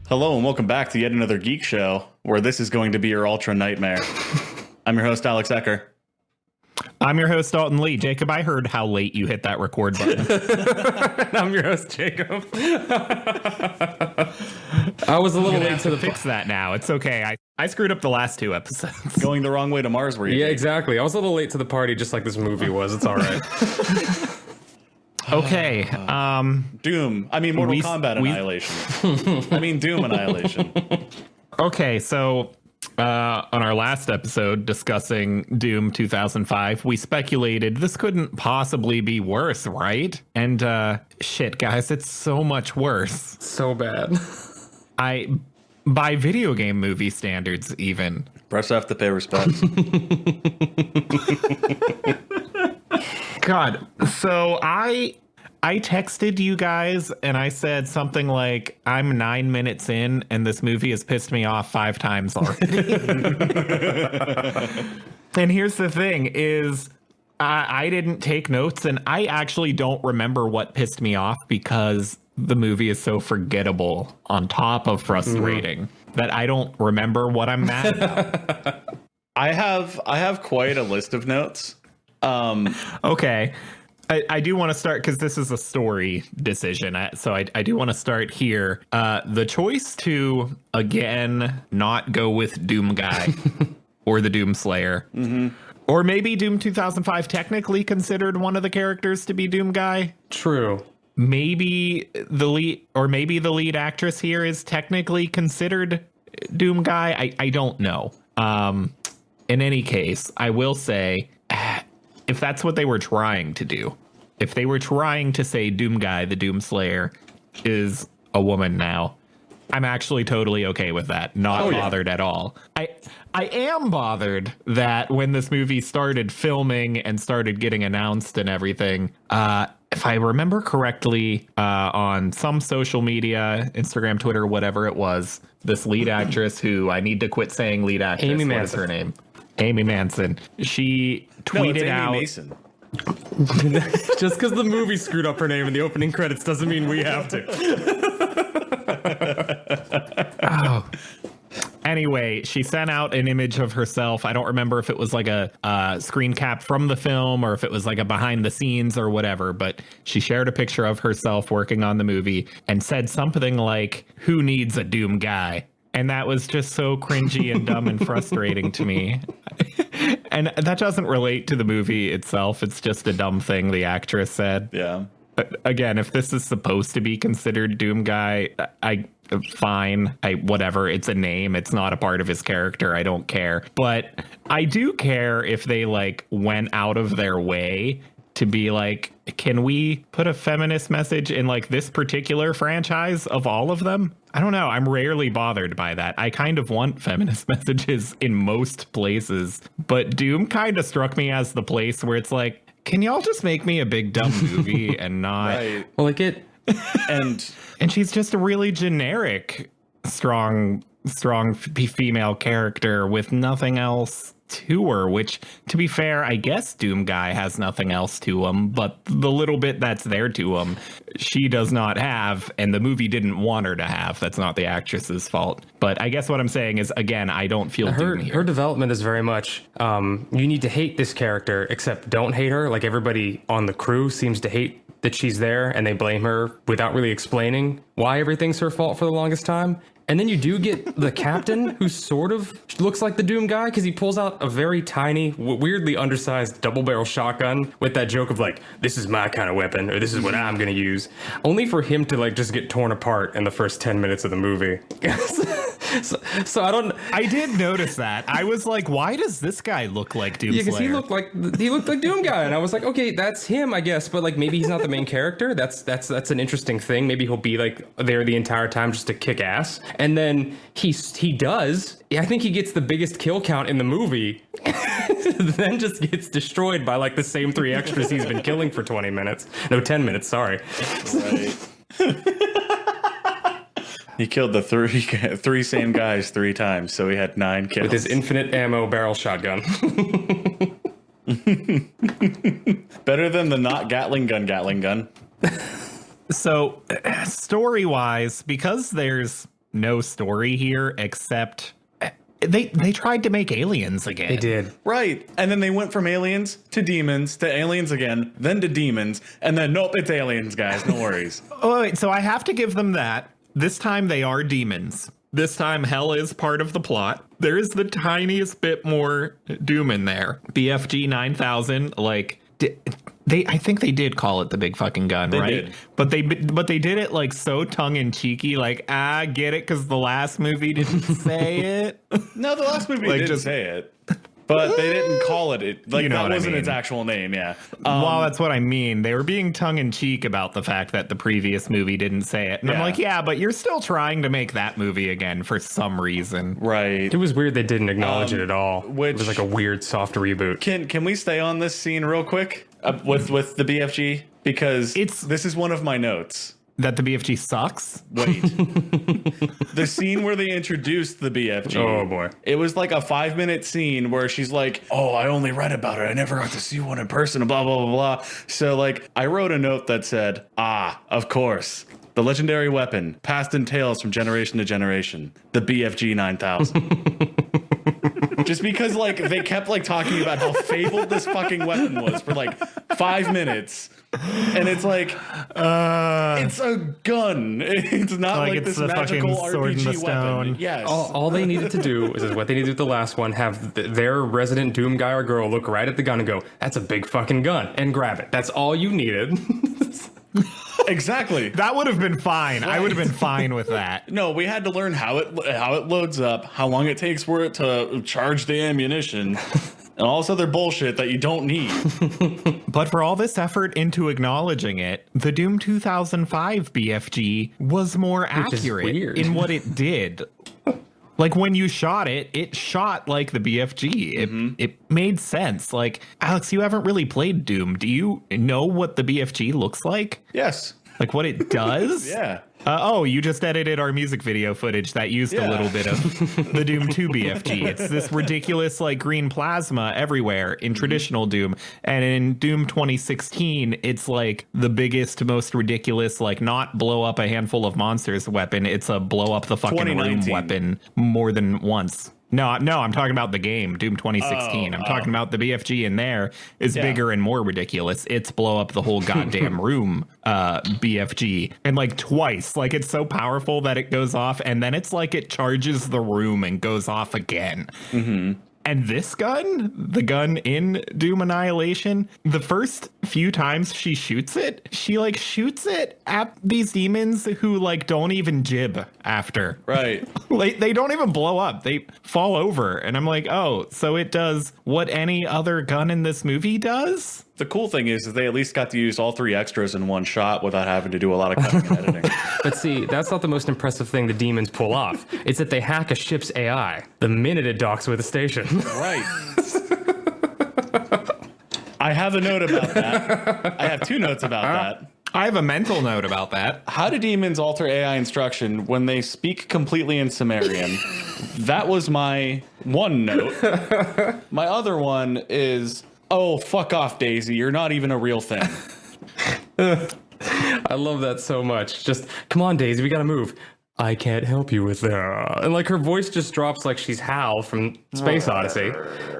Hello and welcome back to yet another geek show where this is going to be your ultra nightmare. I'm your host, Alex Ecker. I'm your host, Dalton Lee. Jacob, I heard how late you hit that record button. I'm your host, Jacob. I was a little late to fix that now. It's okay. I screwed up the last two episodes. Going the wrong way to Mars were you? Yeah, exactly. I was a little late to the party just like this movie was. It's all right. Okay. Doom. I mean, Mortal Kombat Annihilation. I mean, Doom Annihilation. Okay, so on our last episode discussing Doom 2005, we speculated this couldn't possibly be worse, right? And shit, guys, it's so much worse. So bad. By video game movie standards, even. Press F to pay respects. God, so I texted you guys and I said something like, I'm 9 minutes in and this movie has pissed me off 5 times already. And here's the thing is I didn't take notes and I actually don't remember what pissed me off because the movie is so forgettable on top of frustrating that I don't remember what I'm mad about. I have quite a list of notes. Okay. I do want to start because this is a story decision. So I do want to start here. The choice to, again, not go with Doom Guy or the Doom Slayer. Mm-hmm. Or maybe Doom 2005 technically considered one of the characters to be Doom Guy. True. Maybe the lead actress here is technically considered Doom Guy. I don't know. In any case, I will say, if that's what they were trying to do, if they were trying to say Doom Guy, the Doom Slayer, is a woman now, I'm actually totally okay with that. Not bothered at all. I am bothered that when this movie started filming and started getting announced and everything, if I remember correctly, on some social media, Instagram, Twitter, whatever it was, this lead actress who I need to quit saying lead actress. Amy What Manson. is her name? Amy Manson. She tweeted out. Amy Mason. Just because the movie screwed up her name in the opening credits doesn't mean we have to. Oh. Anyway, she sent out an image of herself. I don't remember if it was like a screen cap from the film or if it was like a behind the scenes or whatever, but she shared a picture of herself working on the movie and said something like, "Who needs a Doom Guy?" And that was just so cringy and dumb and frustrating to me. And that doesn't relate to the movie itself. It's just a dumb thing the actress said. Yeah. Again, if this is supposed to be considered Doom Guy, fine. Whatever. It's a name. It's not a part of his character. I don't care. But I do care if they went out of their way to be like, can we put a feminist message in this particular franchise of all of them? I don't know. I'm rarely bothered by that. I kind of want feminist messages in most places, but Doom kind of struck me as the place where it's like, can y'all just make me a big dumb movie and not? Right. Well, And she's just a really generic, strong female character with nothing else to her, which, to be fair, I guess Doom Guy has nothing else to him, but the little bit that's there to him, she does not have, and the movie didn't want her to have. That's not the actress's fault. But I guess what I'm saying is, again, I don't feel Doom here. Her development is very much, you need to hate this character, except don't hate her. Like, everybody on the crew seems to hate that she's there, and they blame her without really explaining why everything's her fault for the longest time. And then you do get the captain, who sort of looks like the Doom Guy, because he pulls out a very tiny, weirdly undersized double-barrel shotgun with that joke of this is my kind of weapon, or this is what I'm going to use. Only for him to just get torn apart in the first 10 minutes of the movie. so I don't... I did notice that. I was like, why does this guy look like Doom Slayer? Yeah, because he looked like Doom Guy, and I was like, okay, that's him, I guess, but maybe he's not the main character. That's an interesting thing. Maybe he'll be there the entire time just to kick ass. And then he does. I think he gets the biggest kill count in the movie, then just gets destroyed by the same 3 extras he's been killing for 20 minutes. No, 10 minutes, sorry. Right. He killed the three same guys 3 times, so he had 9 kills. With his infinite ammo barrel shotgun. Better than the not Gatling gun. So, story-wise, because there's no story here except they tried to make aliens again. They did. Right. And then they went from aliens to demons to aliens again, then to demons, and then nope, it's aliens, guys. No worries. Oh, wait, so I have to give them that. This time they are demons. This time hell is part of the plot. There is the tiniest bit more Doom in there. BFG 9000, like I think they did call it the big fucking gun, They right? did. But they did it like so tongue in cheeky, like get it because the last movie didn't say it. No, the last movie Like, did just- say it. But they didn't call it. Like, You know that what I wasn't its mean. actual name, yeah. Well, that's what I mean. They were being tongue in cheek about the fact that the previous movie didn't say it. And I'm Yeah. like, yeah, but you're still trying to make that movie again for some reason. Right. It was weird they didn't acknowledge it at all. which- It was like a weird soft reboot. Can we stay on this scene real quick with the BFG? Because this is one of my notes. That the BFG sucks? Wait. The scene where they introduced the BFG. Oh, boy. It was like a 5-minute scene where she's like, oh, I only read about it. I never got to see one in person, blah, blah, blah, blah. So, like, I wrote a note that said, of course. The legendary weapon, passed in tales from generation to generation. The BFG 9000. Just because, like, they kept, like, talking about how fabled this fucking weapon was for, like, 5 minutes. And it's like, it's a gun. It's not Like like it's this the magical fucking sword in the RPG stone. weapon. Yes. All they needed to do is what they needed to do with the last one, have their resident Doom guy or girl look right at the gun and go, that's a big fucking gun, and grab it. That's all you needed. Exactly. That would have been fine. I would have been fine with that. No, we had to learn how it loads up, how long it takes for it to charge the ammunition, and all this other bullshit that you don't need. But for all this effort into acknowledging it, the Doom 2005 BFG was more is accurate weird. in what it did. Like when you shot it, it shot like the BFG. It made sense. Like, Alex, you haven't really played Doom. Do you know what the BFG looks like? Yes. Like what it does? Yeah. You just edited our music video footage that used a Yeah. little bit of the Doom 2 BFG. It's this ridiculous like green plasma everywhere in traditional Doom. And in Doom 2016, it's like the biggest, most ridiculous, like not blow up a handful of monsters weapon. It's a blow up the fucking room 2019. weapon more than once. No, I'm talking about the game, Doom 2016. I'm talking about the BFG in there is bigger and more ridiculous. It's blow up the whole goddamn room BFG. And like twice. Like it's so powerful that it goes off and then it's like it charges the room and goes off again. And this gun, the gun in Doom Annihilation, the first few times she shoots it, she like shoots it at these demons who like don't even jib after. Right. Like they don't even blow up. They fall over. And I'm like, oh, so it does what any other gun in this movie does? The cool thing is they at least got to use all 3 extras in one shot without having to do a lot of cutting and editing. But see, that's not the most impressive thing the demons pull off. It's that they hack a ship's AI the minute it docks with a station. Right. I have a note about that. I have 2 notes about that. I have a mental note about that. How do demons alter AI instruction when they speak completely in Sumerian? That was my one note. My other one is, oh, fuck off, Daisy. You're not even a real thing. I love that so much. Just, come on, Daisy, we gotta move. I can't help you with that. And like her voice just drops like she's Hal from Space Odyssey.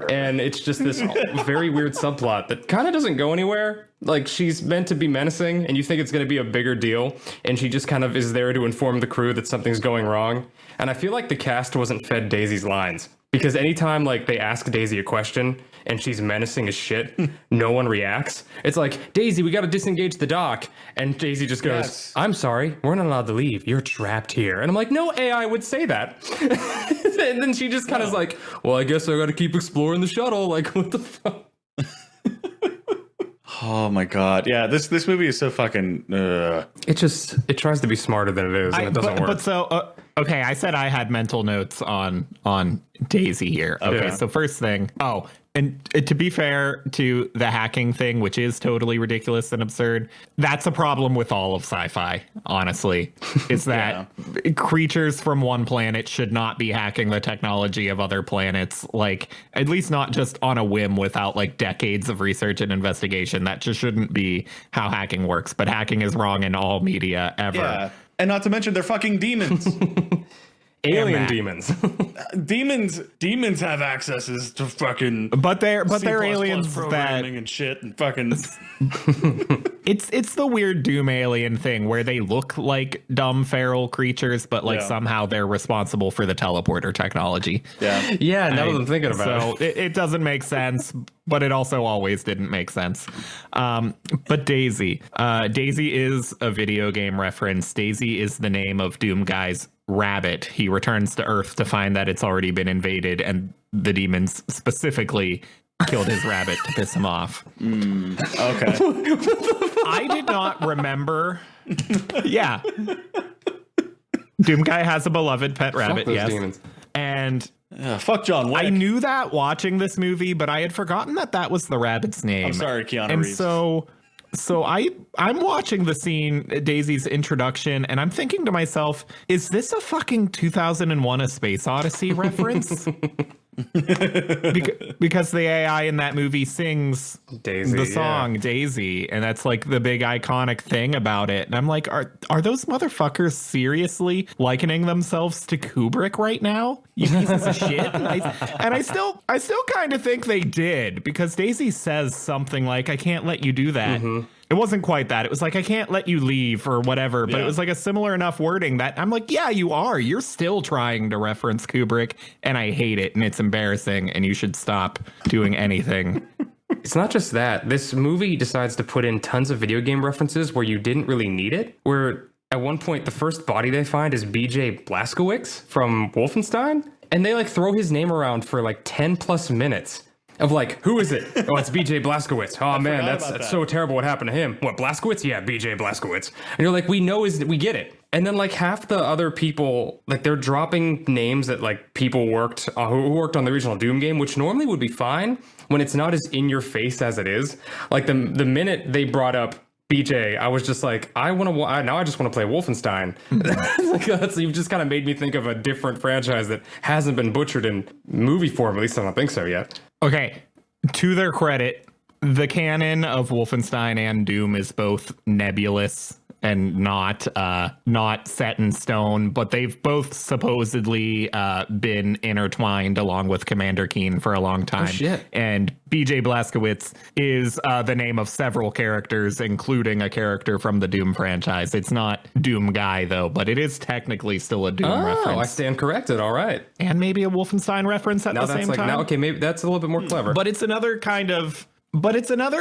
And it's just this very weird subplot that kind of doesn't go anywhere. Like she's meant to be menacing and you think it's going to be a bigger deal. And she just kind of is there to inform the crew that something's going wrong. And I feel like the cast wasn't fed Daisy's lines. Because anytime like they ask Daisy a question and she's menacing as shit, no one reacts. It's like, Daisy, we got to disengage the dock. And Daisy just goes, Yes. I'm sorry, we're not allowed to leave. You're trapped here. And I'm like, no AI would say that. And then she just kind of is like, well, I guess I got to keep exploring the shuttle. Like, what the fuck? Oh my god. Yeah, this movie is so fucking It tries to be smarter than it is, and it doesn't work. But so, okay, I said I had mental notes on Daisy here. Okay, Yeah. so first thing, and to be fair to the hacking thing, which is totally ridiculous and absurd, that's a problem with all of sci-fi, honestly. Is that creatures from one planet should not be hacking the technology of other planets, like, at least not just on a whim without, like, decades of research and investigation. That just shouldn't be how hacking works. But hacking is wrong in all media ever. Yeah. And not to mention they're fucking demons. Alien demons. Demons have accesses to fucking but they're C++ aliens programming that and shit and fucking it's the weird Doom alien thing where they look like dumb feral creatures, but like somehow they're responsible for the teleporter technology. Yeah, now that I'm thinking about it. So it doesn't make sense, but it also always didn't make sense. But Daisy is a video game reference. Daisy is the name of Doom Guy's rabbit. He returns to Earth to find that it's already been invaded, and the demons specifically killed his rabbit to piss him off. okay. I did not remember. Yeah. Doom Guy has a beloved pet rabbit, yes. Demons. And Fuck John Wick. I knew that watching this movie, but I had forgotten that was the rabbit's name. I'm sorry, Keanu and Reeves. So I'm watching the scene, Daisy's introduction, and I'm thinking to myself, is this a fucking 2001 A Space Odyssey reference? Because the AI in that movie sings Daisy, the song Daisy, and that's like the big iconic thing about it. And I'm like, are those motherfuckers seriously likening themselves to Kubrick right now? You pieces of shit. And I still kind of think they did, because Daisy says something like, I can't let you do that. Mm-hmm. It wasn't quite that. It was like, I can't let you leave or whatever. But it was like a similar enough wording that I'm like, yeah, you are. You're still trying to reference Kubrick, and I hate it, and it's embarrassing, and you should stop doing anything. It's not just that. This movie decides to put in tons of video game references where you didn't really need it. Where at one point, the first body they find is BJ Blazkowicz from Wolfenstein. And they like throw his name around for like 10 plus minutes. Of like, who is it? Oh, it's BJ Blazkowicz. Oh man, that's so terrible what happened to him. What, Blazkowicz? Yeah, BJ Blazkowicz. And you're like, we get it. And then like half the other people, like they're dropping names that like people worked who worked on the original Doom game, which normally would be fine when it's not as in your face as it is. Like the minute they brought up BJ, I was just like, I just want to play Wolfenstein. Like, you've just kind of made me think of a different franchise that hasn't been butchered in movie form. At least I don't think so yet. Okay, to their credit, the canon of Wolfenstein and Doom is both nebulous and not set in stone, but they've both supposedly been intertwined along with Commander Keen for a long time. Oh, shit. And BJ Blazkowicz is the name of several characters, including a character from the Doom franchise. It's not Doom Guy, though, but it is technically still a Doom reference. Oh, I stand corrected. All right. And maybe a Wolfenstein reference at the same time. Now, okay, maybe that's a little bit more clever. But it's another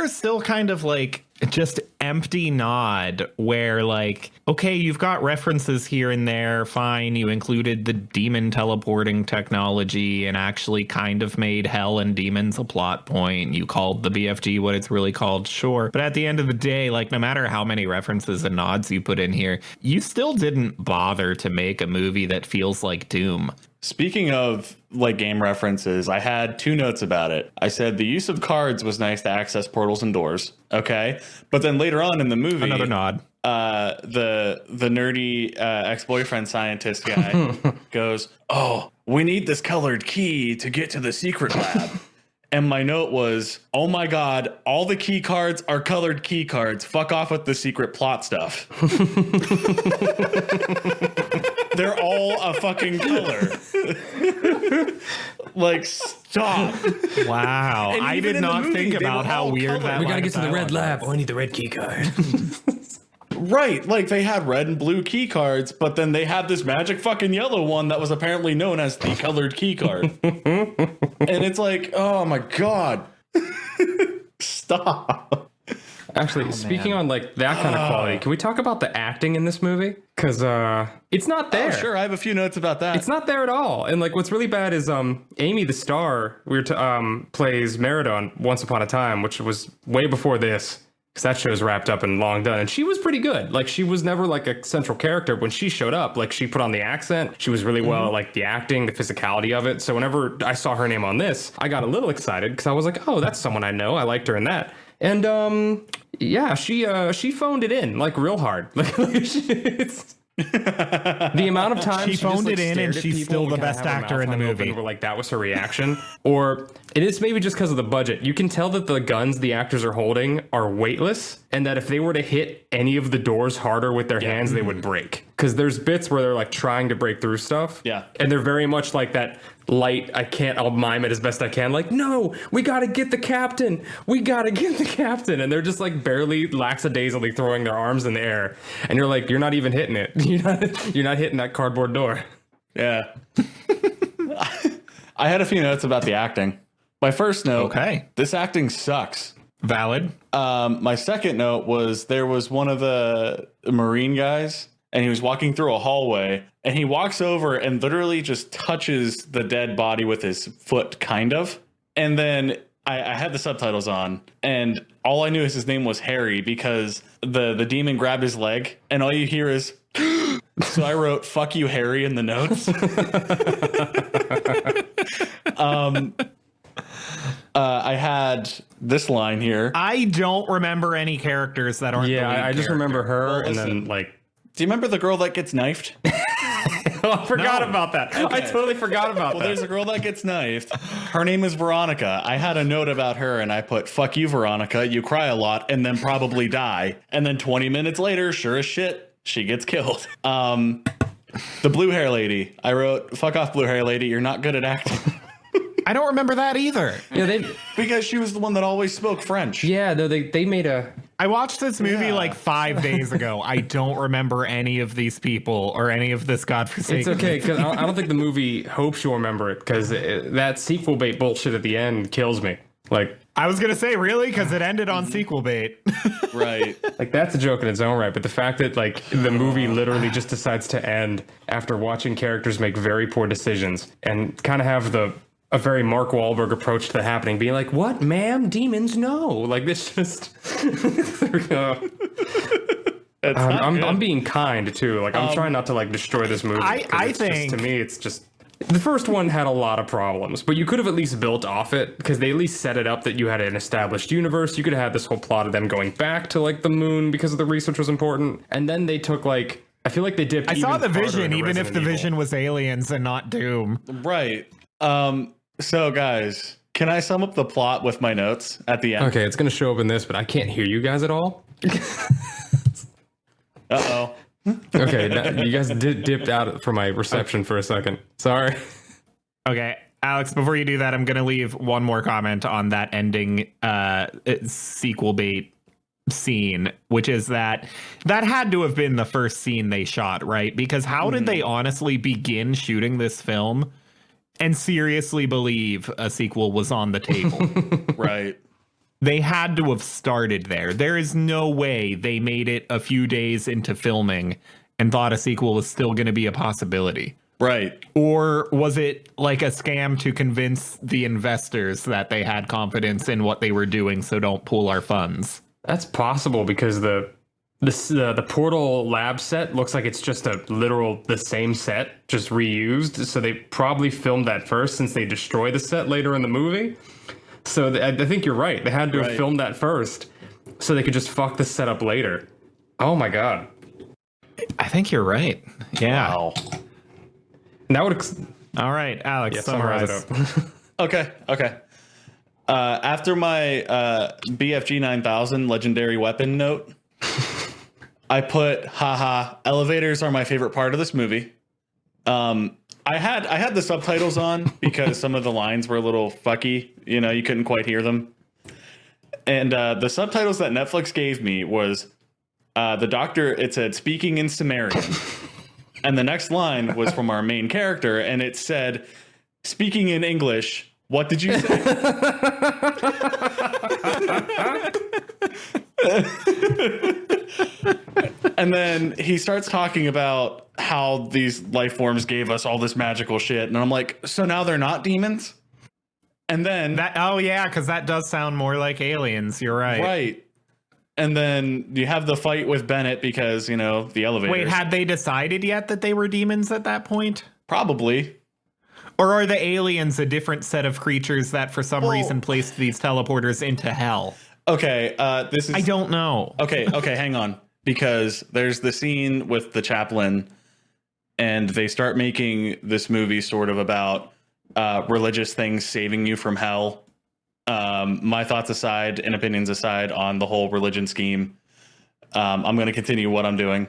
still kind of like just empty nod where like, okay, you've got references here and there. Fine. You included the demon teleporting technology and actually kind of made hell and demons a plot point. You called the BFG what it's really called. Sure. But at the end of the day, like no matter how many references and nods you put in here, you still didn't bother to make a movie that feels like Doom. Speaking of like game references, I had 2 notes about it. I said the use of cards was nice to access portals and doors. Okay. But then later on in the movie, another nod. The nerdy ex-boyfriend scientist guy goes, "Oh, we need this colored key to get to the secret lab." And my note was, oh my God, all the key cards are colored key cards. Fuck off with the secret plot stuff. They're all a fucking color. Like, stop. Wow. I did not think about how weird that was. We gotta get to the red lab. Oh, I need the red key card. Right, like they had red and blue key cards, but then they had this magic fucking yellow one that was apparently known as the colored key card. And it's like, oh my God. Stop. Actually, speaking on like that kind of quality, can we talk about the acting in this movie? Because it's not there. Oh, sure, I have a few notes about that. It's not there at all. And like what's really bad is Amy the Star plays Merida on Once Upon a Time, which was way before this. Because that show's wrapped up and long done. And she was pretty good. Like, she was never, like, a central character. When she showed up, like, she put on the accent. She was really well at, like, the acting, the physicality of it. So whenever I saw her name on this, I got a little excited. Because I was like, oh, that's someone I know. I liked her in that. And, yeah, she phoned it in, like, real hard. Like, it's... The amount of time she phoned it in, and she's still the best actor in the movie. Like that was her reaction, or it is maybe just because of the budget. You can tell that the guns the actors are holding are weightless, and that if they were to hit any of the doors harder with their hands, they would break. because there's bits where they're like trying to break through stuff. Yeah. And they're very much like that light, I'll mime it as best I can. Like, no, we got to get the captain. We got to get the captain. And they're just like barely lackadaisically throwing their arms in the air. And you're like, you're not even hitting it. You're not hitting that cardboard door. Yeah. I had a few notes about the acting. My first note, Okay. This acting sucks. Valid. My second note was there was one of the Marine guys, and he was walking through a hallway, and he walks over and literally just touches the dead body with his foot, kind of. And then I had the subtitles on, and all I knew is his name was Harry because the demon grabbed his leg, and all you hear is... So I wrote "fuck you, Harry" in the notes. I had this line here. I don't remember any characters that aren't. Yeah, the lead I just character. remember her, Well, and listen. then like... Do you remember the girl that gets knifed? I forgot No. about that. I totally forgot about Well, that. there's a girl that gets knifed. Her name is Veronica. I had a note about her, and I put "fuck you, Veronica. You cry a lot, and then probably die." And then 20 minutes later, sure as shit, she gets killed. The blue hair lady. I wrote "fuck off, blue hair lady. You're not good at acting." I don't remember that either. Yeah, Because she was the one that always spoke French. they made a... I watched this movie Yeah. like 5 days ago. I don't remember any of these people or any of this godforsaken. It's okay, because I don't think the movie hopes you'll remember it, because that sequel bait bullshit at the end kills me. Like, I was gonna say really because it ended on sequel bait. Right. like that's a joke in its own right, but the fact that like the movie literally just decides to end after watching characters make very poor decisions and kind of have a very Mark Wahlberg approach to the happening, being like, "What, ma'am? Demons? No!" Like this just. I'm being kind too. Like I'm trying not to like destroy this movie. 'Cause I it's just- think- to me it's just. The first one had a lot of problems, but you could have at least built off it because they at least set it up that you had an established universe. You could have had this whole plot of them going back to like the moon because the research was important, and then they took like I feel like they dipped. I saw even the farther vision, into even if Resident the Evil. vision was aliens and not Doom. Right. So guys, can I sum up the plot with my notes at the end? Okay, it's gonna show up in this, but I can't hear you guys at all. Uh-oh. Okay, you guys dipped out for my reception for a second. Sorry. Okay, Alex, before you do that, I'm going to leave one more comment on that ending sequel bait scene, which is that had to have been the first scene they shot, right? Because how did they honestly begin shooting this film and seriously believe a sequel was on the table? Right. They had to have started there. There is no way they made it a few days into filming and thought a sequel was still going to be a possibility. Right. Or was it like a scam to convince the investors that they had confidence in what they were doing, so don't pool our funds? That's possible because the Portal lab set looks like it's just the same set, just reused. So they probably filmed that first since they destroy the set later in the movie. So I think you're right. They had to have Right. filmed that first so they could just fuck the setup later. Oh my God. I think you're right. Yeah. Wow. And that would... All right, Alex, summarize summarize. it up. Okay. After my BFG 9000 legendary weapon note, I put, haha, elevators are my favorite part of this movie. I had the subtitles on because some of the lines were a little fucky. You know, you couldn't quite hear them. And the subtitles that Netflix gave me was the doctor, it said, speaking in Sumerian. And the next line was from our main character, and it said, speaking in English, what did you say? And then he starts talking about how these life forms gave us all this magical shit. And I'm like, so now they're not demons? And then... Because that does sound more like aliens. You're right. Right. And then you have the fight with Bennett because, you know, the elevators. Wait, had they decided yet that they were demons at that point? Probably. Or are the aliens a different set of creatures that for some reason placed these teleporters into hell? Okay, this is... I don't know. Okay, hang on. Because there's the scene with the chaplain, and they start making this movie sort of about religious things saving you from hell. My thoughts aside and opinions aside on the whole religion scheme, I'm going to continue what I'm doing.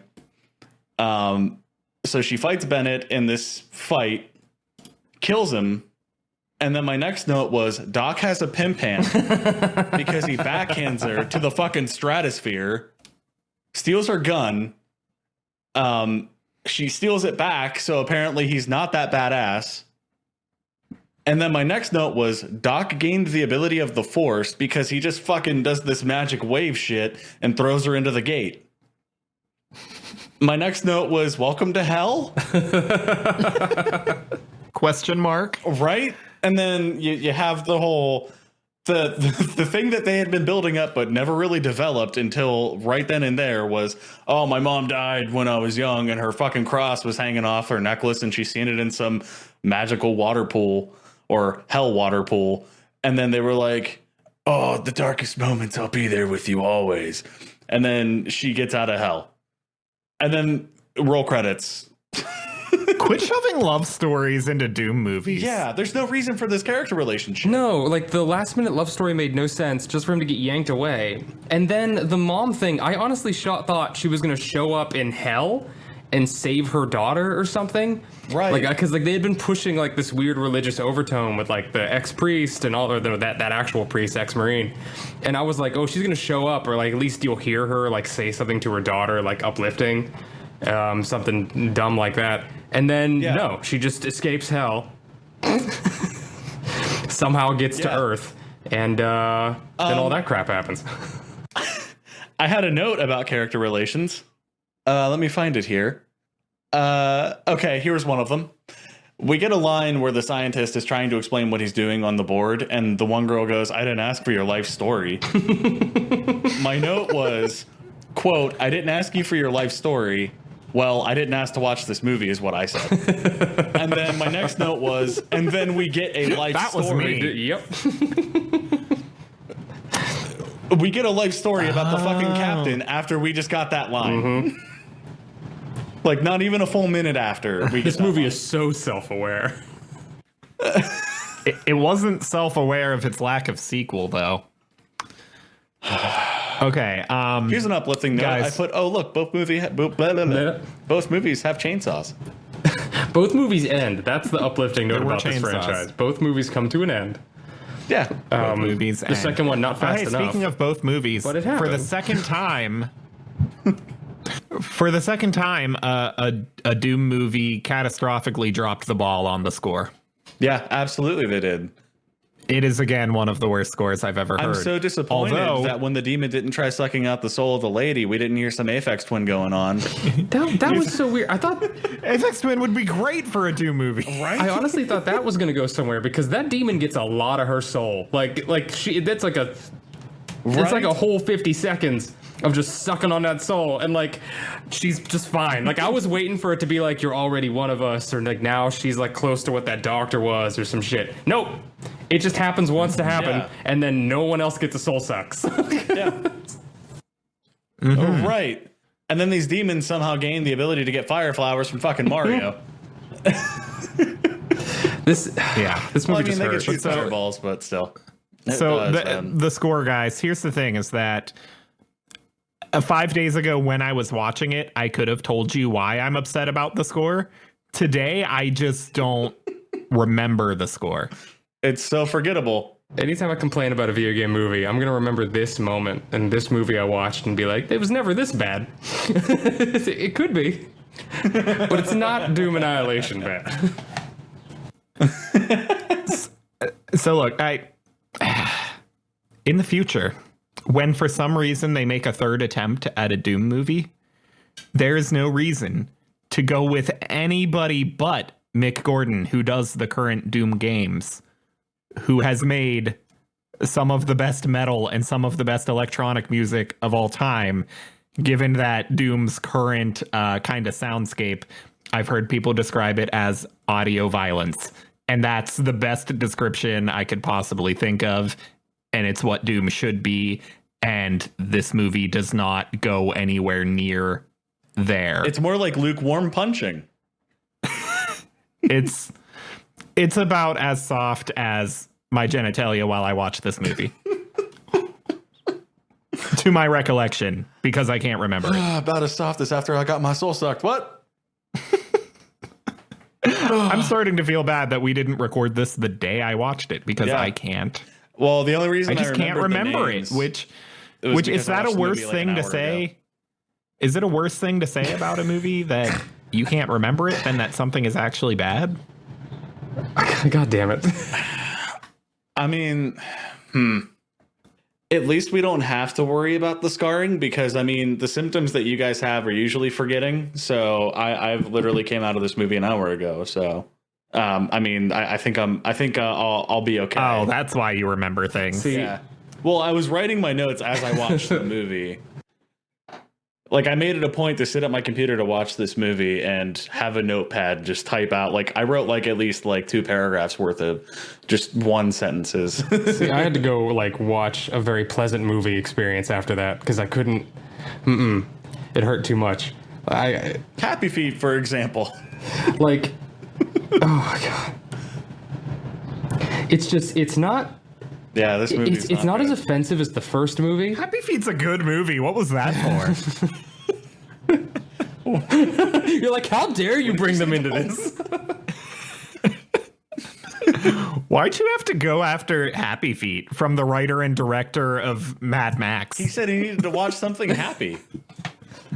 So she fights Bennett in this fight, kills him. And then my next note was Doc has a pimp hand because he backhands her to the fucking stratosphere, steals her gun. She steals it back. So apparently he's not that badass. And then my next note was Doc gained the ability of the Force because he just fucking does this magic wave shit and throws her into the gate. My next note was welcome to hell? Question mark. Right? And then you have the whole the thing that they had been building up but never really developed until right then and there was, oh, my mom died when I was young and her fucking cross was hanging off her necklace and she's seen it in some magical water pool or hell water pool. And then they were like, oh, the darkest moments, I'll be there with you always. And then she gets out of hell. And then roll credits. Quit shoving love stories into Doom movies. Yeah, there's no reason for this character relationship. No, like the last minute love story made no sense just for him to get yanked away. And then the mom thing, I honestly thought she was going to show up in hell and save her daughter or something. Right. Like, because like they had been pushing like this weird religious overtone with like the ex-priest and all, or that actual priest, ex-Marine. And I was like, oh, she's going to show up, or like at least you'll hear her like say something to her daughter, like uplifting, something dumb like that. And then, no, she just escapes hell, somehow gets to Earth, and then all that crap happens. I had a note about character relations. Let me find it here. Okay, here's one of them. We get a line where the scientist is trying to explain what he's doing on the board, and the one girl goes, I didn't ask for your life story. My note was, quote, I didn't ask you for your life story. Well, I didn't ask to watch this movie is what I said. And then my next note was, and then we get a life story. Yep. We get a life story about the fucking captain after we just got that line. Mm-hmm. Like, not even a full minute after. This movie is so self-aware. It wasn't self-aware of its lack of sequel, though. Okay. Here's an uplifting note. Guys. I put, oh, look, both movies have chainsaws. Both movies end. That's the uplifting note about this chainsaws. franchise. Both movies come to an end. Yeah. Both movies the second one, not fast enough. Speaking of both movies, But it for happened. the second time... For the second time, a Doom movie catastrophically dropped the ball on the score. Yeah, absolutely they did. It is, again, one of the worst scores I've ever heard. I'm so disappointed that when the demon didn't try sucking out the soul of the lady, we didn't hear some Aphex Twin going on. That was so weird. I thought Aphex Twin would be great for a Doom movie. Right? I honestly thought that was going to go somewhere because that demon gets a lot of her soul. Like that's like a it's like a whole 50 seconds of just sucking on that soul, and like she's just fine. Like I was waiting for it to be like you're already one of us, or like now she's like close to what that doctor was, or some shit. Nope, it just happens once to happen, and then no one else gets a soul sucks. Yeah. Oh, right. And then these demons somehow gain the ability to get fire flowers from fucking Mario. This movie They just can hurt. shoot fireballs, but still. So the score, guys, here's the thing, is that 5 days ago when I was watching it, I could have told you why I'm upset about the score. Today, I just don't remember the score. It's so forgettable. Anytime I complain about a video game movie, I'm going to remember this moment and this movie I watched and be like, it was never this bad. It could be. But it's not Doom Annihilation bad. So look, in the future, when for some reason they make a third attempt at a Doom movie, there is no reason to go with anybody but Mick Gordon, who does the current Doom games, who has made some of the best metal and some of the best electronic music of all time, given that Doom's current kind of soundscape, I've heard people describe it as audio violence. And that's the best description I could possibly think of. And it's what Doom should be. And this movie does not go anywhere near there. It's more like lukewarm punching. It's about as soft as my genitalia while I watch this movie. To my recollection, because I can't remember it. About as soft as after I got my soul sucked. What? I'm starting to feel bad that we didn't record this the day I watched it because I can't. Well, the only reason I just can't remember it. Which is that a worse thing to say? Is it a worse thing to say about a movie that you can't remember it than that something is actually bad? God damn it. I mean, at least we don't have to worry about the scarring because, I mean, the symptoms that you guys have are usually forgetting. So I've literally came out of this movie an hour ago. So, I mean, I think I'll be okay. Oh, that's why you remember things. See, Yeah. Well, I was writing my notes as I watched the movie. Like, I made it a point to sit at my computer to watch this movie and have a notepad, just type out. Like, I wrote like at least like 2 paragraphs worth of just one sentences. See, I had to go like watch a very pleasant movie experience after that because I couldn't. It hurt too much. Happy Feet, for example. Like, oh my god. It's not. Yeah, this movie. It's not as offensive as the first movie. Happy Feet's a good movie. What was that for? You're like, how dare you bring them into this? Why'd you have to go after Happy Feet from the writer and director of Mad Max? He said he needed to watch something happy,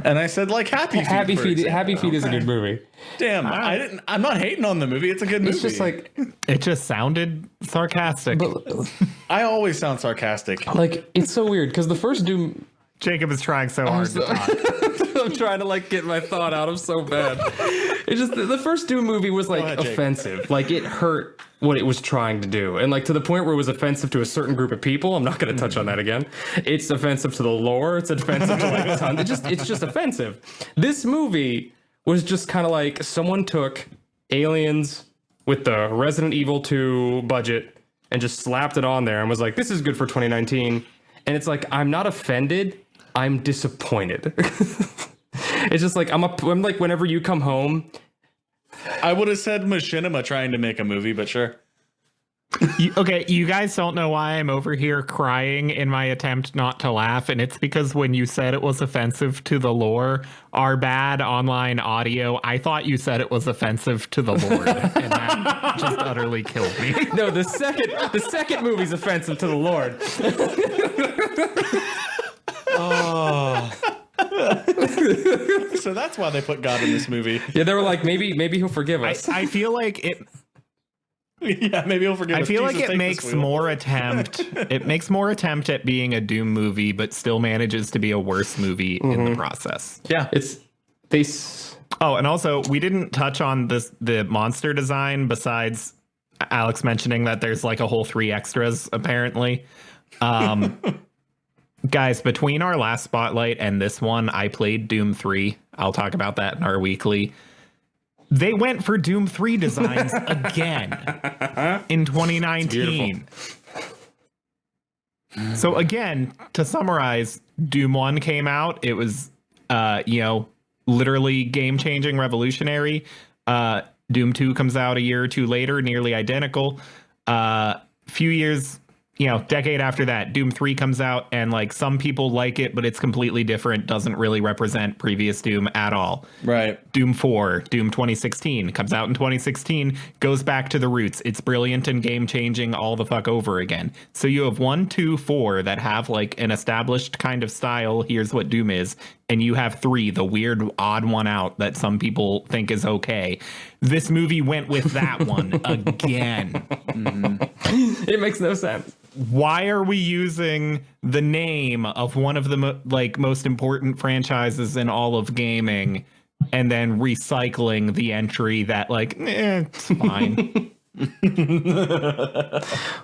and I said like Happy Feet. Happy for Feet. example. Happy Feet is a good movie. Damn, I didn't. I'm not hating on the movie. It's a good movie. It's just like, It just sounded sarcastic. I always sound sarcastic. like it's so weird because the first Doom. Jacob is trying so hard to talk. I'm trying to like get my thought out. I'm so bad. It's just the first Doom movie was like ahead, Jake. offensive. Like it hurt what it was trying to do, and like to the point where it was offensive to a certain group of people. I'm not going to touch on that again. It's offensive to the lore. It's offensive to like a ton. It's just offensive. This movie was just kind of like someone took Aliens with the Resident Evil 2 budget and just slapped it on there and was like, "This is good for 2019." And it's like I'm not offended. I'm disappointed. It's just like I'm like whenever you come home. I would have said Machinima trying to make a movie, but sure. Okay, you guys don't know why I'm over here crying in my attempt not to laugh, and it's because when you said it was offensive to the lore, our bad online audio, I thought you said it was offensive to the Lord, and that just utterly killed me. No, the second movie's offensive to the Lord. Oh. So that's why they put God in this movie. Yeah, they were like, maybe he'll forgive us. I feel like it. Yeah, maybe he'll forgive us. I feel like Jesus, it take makes this wheel. more attempt. It makes more attempt at being a Doom movie, but still manages to be a worse movie in the process. Yeah. Oh, and also we didn't touch on the monster design besides Alex mentioning that there's like a whole 3 extras apparently. Guys, between our last spotlight and this one, I played Doom 3. I'll talk about that in our weekly. They went for Doom 3 designs again in 2019. So again, to summarize, Doom 1 came out. It was, literally game-changing, revolutionary. Doom 2 comes out a year or two later, nearly identical. Few years, decade after that, Doom 3 comes out, and like some people like it, but it's completely different, doesn't really represent previous Doom at all. Right. Doom 4, Doom 2016, comes out in 2016, goes back to the roots. It's brilliant and game-changing all the fuck over again. So you have 1, 2, 4 that have like an established kind of style, here's what Doom is, and you have 3, the weird odd one out that some people think is okay. This movie went with that one again. Mm-hmm. It makes no sense. Why are we using the name of one of the most important franchises in all of gaming and then recycling the entry that it's fine.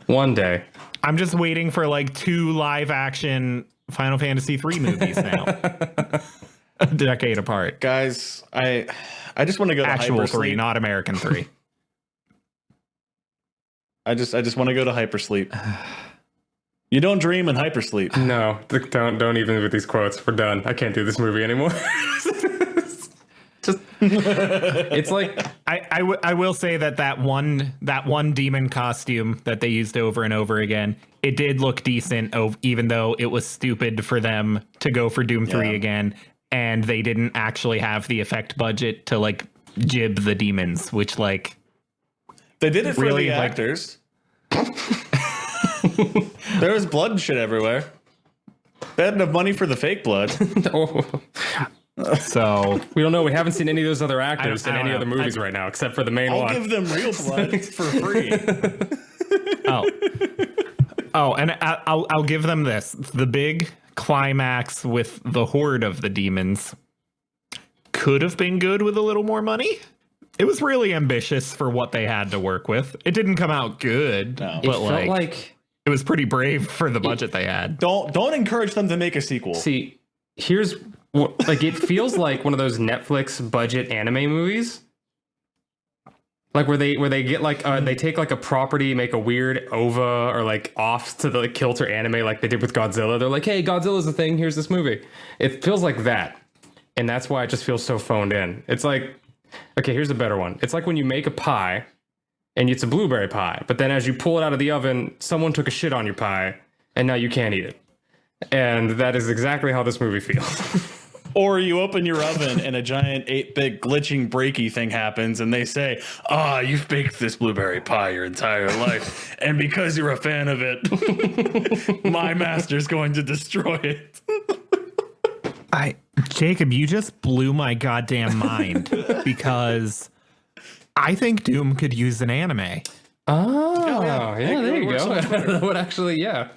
One day. I'm just waiting for 2 live action Final Fantasy 3 movies now. A decade apart. Guys, I just want to go to Actual hypersleep. 3, not American 3. I just want to go to hypersleep. You don't dream in hypersleep. No, don't even with these quotes. We're done. I can't do this movie anymore. Just it's like I will say that one demon costume that they used over and over again, it did look decent, even though it was stupid for them to go for Doom 3 again, and they didn't actually have the effect budget to like jib the demons, which like they did it for really, the actors. There was blood and shit everywhere. They had enough money for the fake blood. So we don't know. We haven't seen any of those other actors in any other movies right now, except for the main one. I'll give them real blood for free. And I'll give them this: the big climax with the horde of the demons could have been good with a little more money. It was really ambitious for what they had to work with. It didn't come out good, but it felt like it was pretty brave for the budget they had. Don't encourage them to make a sequel. See, here's what, like, it feels like one of those Netflix budget anime movies, like where they get like they take like a property, make a weird OVA or like off to the like, kilter anime like they did with Godzilla. They're like, hey, Godzilla's the thing. Here's this movie. It feels like that, and that's why it just feels so phoned in. It's like, okay, here's a better one. It's like when you make a pie, and it's a blueberry pie, but then as you pull it out of the oven, someone took a shit on your pie, and now you can't eat it. And that is exactly how this movie feels. Or you open your oven and a giant 8-bit glitching breaky thing happens and they say, you've baked this blueberry pie your entire life. And because you're a fan of it, my master's going to destroy it. Jacob, you just blew my goddamn mind because I think Doom could use an anime. Oh, yeah, there you go. That would actually, yeah.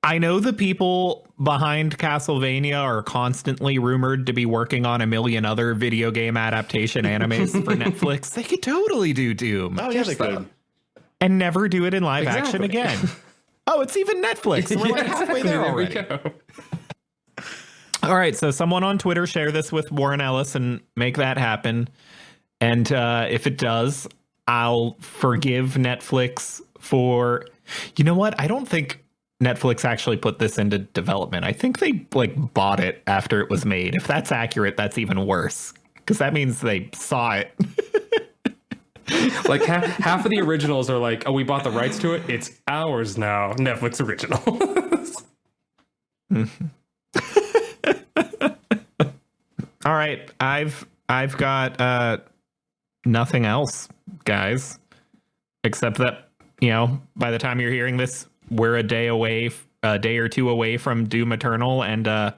I know the people behind Castlevania are constantly rumored to be working on a million other video game adaptation animes for Netflix. They could totally do Doom. Oh, yeah, they could. And never do it in live action again. Oh, it's even Netflix. We're like halfway there already. All right, so someone on Twitter share this with Warren Ellis and make that happen. And if it does, I'll forgive Netflix for... You know what? I don't think Netflix actually put this into development. I think they like bought it after it was made. If that's accurate, that's even worse because that means they saw it. Like half of the originals are like, oh, we bought the rights to it. It's ours now. Netflix originals. All right, I've got nothing else, guys, except that by the time you're hearing this, we're a day or two away from Doom Eternal, and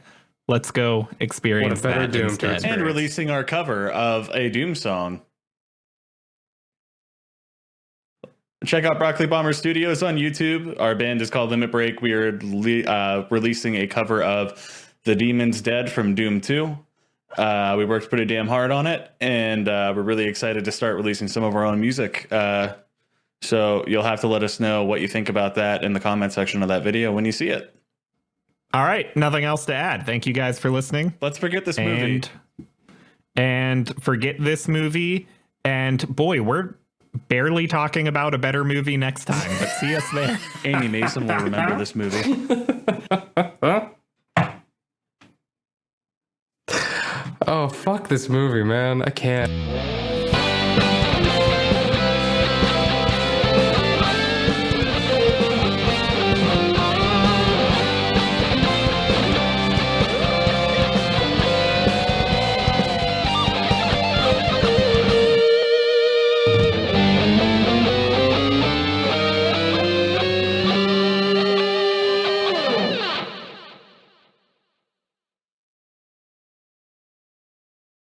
let's go experience what a better that Doom instead. And releasing our cover of a Doom song. Check out Broccoli Bomber Studios on YouTube. Our band is called Limit Break. We are releasing a cover of The Demon's Dead from Doom 2. We worked pretty damn hard on it, and we're really excited to start releasing some of our own music. So you'll have to let us know what you think about that in the comment section of that video when you see it. All right, nothing else to add. Thank you guys for listening. Let's forget this movie. And forget this movie. And boy, we're barely talking about a better movie next time, but see us there. Amy Mason will remember this movie. Oh, fuck this movie, man. I can't.